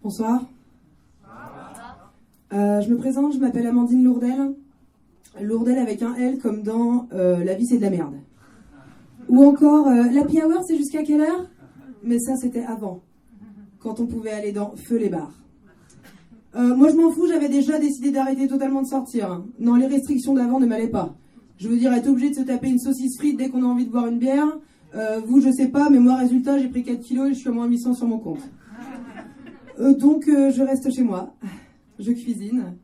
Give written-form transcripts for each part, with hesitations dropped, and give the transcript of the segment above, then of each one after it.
Bonsoir. Je me présente, je m'appelle Amandine Lourdel. Lourdel avec un L comme dans La vie c'est de la merde. Ou encore, l'happy hour c'est jusqu'à quelle heure? Mais ça c'était avant, quand on pouvait aller dans Feu les bars. Moi je m'en fous, j'avais déjà décidé d'arrêter totalement de sortir. Non, les restrictions d'avant ne m'allaient pas. Je veux dire, être obligé de se taper une saucisse frite dès qu'on a envie de boire une bière. Vous, je sais pas, mais moi, résultat, j'ai pris 4 kilos et je suis à moins 800 sur mon compte. Donc, je reste chez moi. Je cuisine.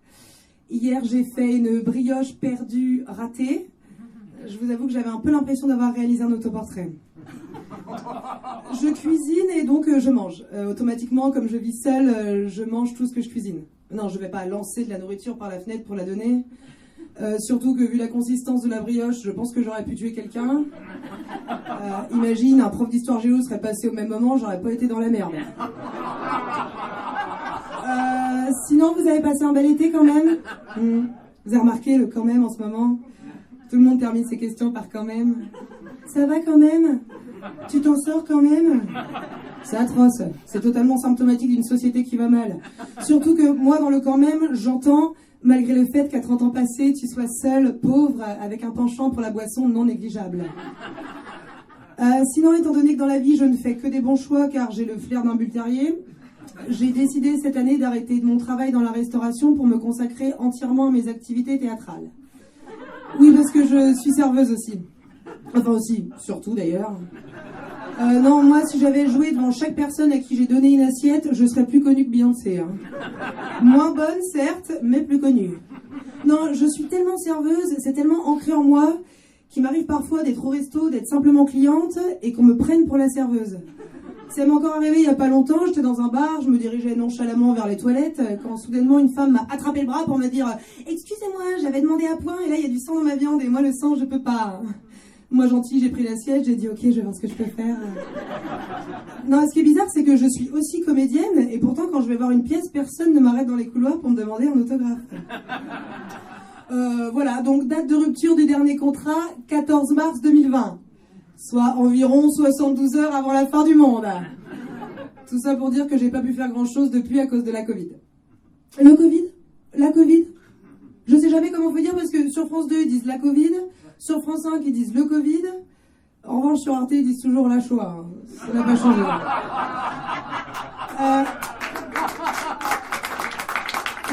Hier, j'ai fait une brioche perdue ratée. Je vous avoue que j'avais un peu l'impression d'avoir réalisé un autoportrait. Je cuisine et donc je mange. Automatiquement, comme je vis seule, je mange tout ce que je cuisine. Non, je vais pas lancer de la nourriture par la fenêtre pour la donner. Surtout que vu la consistance de la brioche, je pense que j'aurais pu tuer quelqu'un. Imagine, un prof d'histoire géo serait passé au même moment, j'aurais pas été dans la merde. Sinon, vous avez passé un bel été quand même. Vous avez remarqué le quand même en ce moment? Tout le monde termine ses questions par quand même. Ça va quand même? Tu t'en sors quand même? C'est atroce. C'est totalement symptomatique d'une société qui va mal. Surtout que moi, dans le quand même, j'entends, malgré le fait qu'à 30 ans passés, tu sois seul, pauvre, avec un penchant pour la boisson non négligeable. Sinon, étant donné que dans la vie, je ne fais que des bons choix car j'ai le flair d'un bull terrier, j'ai décidé cette année d'arrêter mon travail dans la restauration pour me consacrer entièrement à mes activités théâtrales. Oui, parce que je suis serveuse aussi. Enfin aussi, surtout d'ailleurs. Non, moi, si j'avais joué devant chaque personne à qui j'ai donné une assiette, je serais plus connue que Beyoncé. Hein. Moins bonne, certes, mais plus connue. Non, je suis tellement serveuse, c'est tellement ancré en moi, qu'il m'arrive parfois d'être au resto, d'être simplement cliente, et qu'on me prenne pour la serveuse. Ça m'est encore arrivé il y a pas longtemps, j'étais dans un bar, je me dirigeais nonchalamment vers les toilettes, quand soudainement une femme m'a attrapé le bras pour me dire « Excusez-moi, j'avais demandé à point, et là il y a du sang dans ma viande, et moi le sang, je peux pas. » Moi, gentil, j'ai pris l'assiette, j'ai dit « Ok, je vais voir ce que je peux faire. » Non, ce qui est bizarre, c'est que je suis aussi comédienne, et pourtant, quand je vais voir une pièce, personne ne m'arrête dans les couloirs pour me demander un autographe. Voilà, donc date de rupture du dernier contrat, 14 mars 2020. Soit environ 72 heures avant la fin du monde. Tout ça pour dire que j'ai pas pu faire grand-chose depuis à cause de la Covid. Le Covid? La Covid? Je sais jamais comment faut dire parce que sur France 2, ils disent la Covid. Sur France 5, ils disent le Covid. En revanche, sur Arte, ils disent toujours la Shoah. Ça n'a pas changé.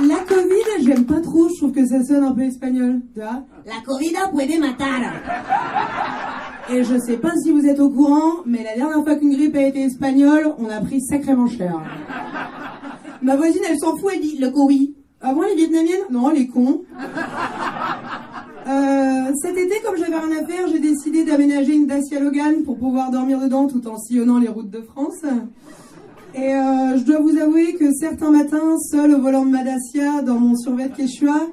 La Covid, j'aime pas trop. Je trouve que ça sonne un peu espagnol. Tu vois? La Covid puede matar. Et je sais pas si vous êtes au courant, mais la dernière fois qu'une grippe a été espagnole, on a pris sacrément cher. Ma voisine, elle s'en fout, elle dit le Covid. Ah bon, les Vietnamiennes? Non, les cons. Cet été, comme j'avais rien à faire, j'ai décidé d'aménager une Dacia Logan pour pouvoir dormir dedans tout en sillonnant les routes de France. Et je dois vous avouer que certains matins, seul au volant de ma Dacia, dans mon survêt Quechua,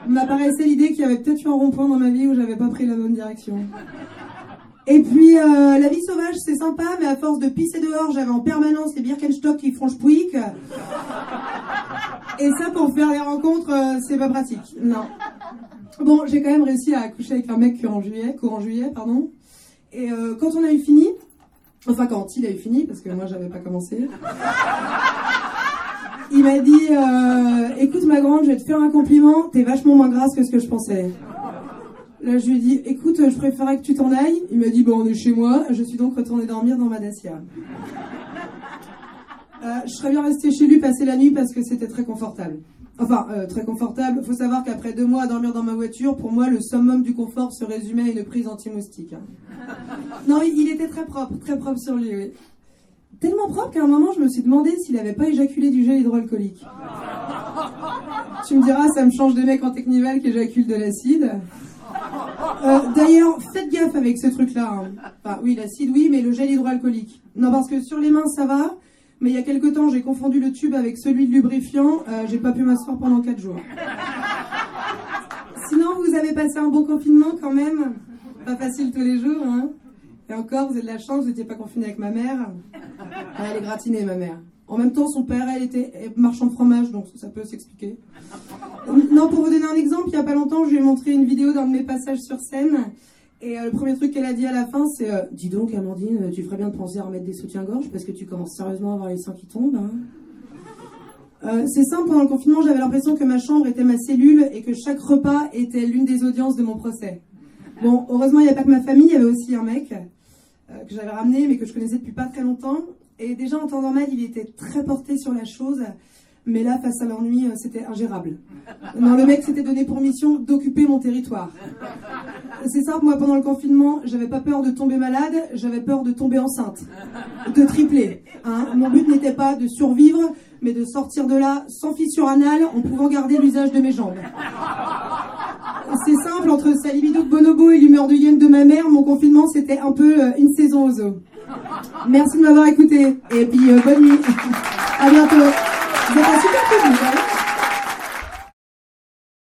m'apparaissait l'idée qu'il y avait peut-être eu un rond-point dans ma vie où j'avais pas pris la bonne direction. Et puis, la vie sauvage, c'est sympa, mais à force de pisser dehors, j'avais en permanence les Birkenstock qui font chpouic. Et ça, pour faire les rencontres, c'est pas pratique. Non. Bon, j'ai quand même réussi à coucher avec un mec courant juillet, pardon. Et quand on a eu fini, enfin quand il a eu fini, parce que moi j'avais pas commencé, il m'a dit écoute ma grande, je vais te faire un compliment, t'es vachement moins grasse que ce que je pensais. Là je lui ai dit écoute, je préférais que tu t'en ailles. Il m'a dit bon, on est chez moi. Je suis donc retournée dormir dans ma Dacia. Je serais bien restée chez lui passer la nuit parce que c'était très confortable. Enfin, très confortable. Faut savoir qu'après 2 mois à dormir dans ma voiture, pour moi, le summum du confort se résumait à une prise anti-moustique. Hein. Non, il était très propre sur lui, oui. Tellement propre qu'à un moment, je me suis demandé s'il n'avait pas éjaculé du gel hydroalcoolique. Tu me diras, ça me change des mecs en Technival qui éjaculent de l'acide. D'ailleurs, faites gaffe avec ce truc-là. Hein. Enfin, oui, l'acide, oui, mais le gel hydroalcoolique. Non, parce que sur les mains, ça va. Mais il y a quelque temps, j'ai confondu le tube avec celui de lubrifiant. J'ai pas pu m'asseoir pendant 4 jours. Sinon, vous avez passé un bon confinement quand même. Pas facile tous les jours, hein. Et encore, vous avez de la chance, vous n'étiez pas confiné avec ma mère. Elle est gratinée, ma mère. En même temps, son père, elle était marchand de fromage, donc ça peut s'expliquer. Non, pour vous donner un exemple, il y a pas longtemps, je lui ai montré une vidéo d'un de mes passages sur scène. Et le premier truc qu'elle a dit à la fin, c'est dis donc, Amandine, tu ferais bien de penser à remettre des soutiens-gorge parce que tu commences sérieusement à avoir les seins qui tombent. Hein. C'est simple, pendant le confinement, j'avais l'impression que ma chambre était ma cellule et que chaque repas était l'une des audiences de mon procès. Bon, heureusement, il n'y avait pas que ma famille, il y avait aussi un mec que j'avais ramené, mais que je connaissais depuis pas très longtemps. Et déjà, en temps normal, il était très porté sur la chose, mais là, face à l'ennui, c'était ingérable. Non, le mec s'était donné pour mission d'occuper mon territoire. C'est simple, moi, pendant le confinement, j'avais pas peur de tomber malade, j'avais peur de tomber enceinte, de tripler. Hein. Mon but n'était pas de survivre, mais de sortir de là sans fissure anale, en pouvant garder l'usage de mes jambes. C'est simple, entre sa libido de bonobo et l'humeur de hyène de ma mère, mon confinement, c'était un peu une saison au zoo. Merci de m'avoir écouté, et puis bonne nuit. À bientôt. Vous êtes un super public, hein.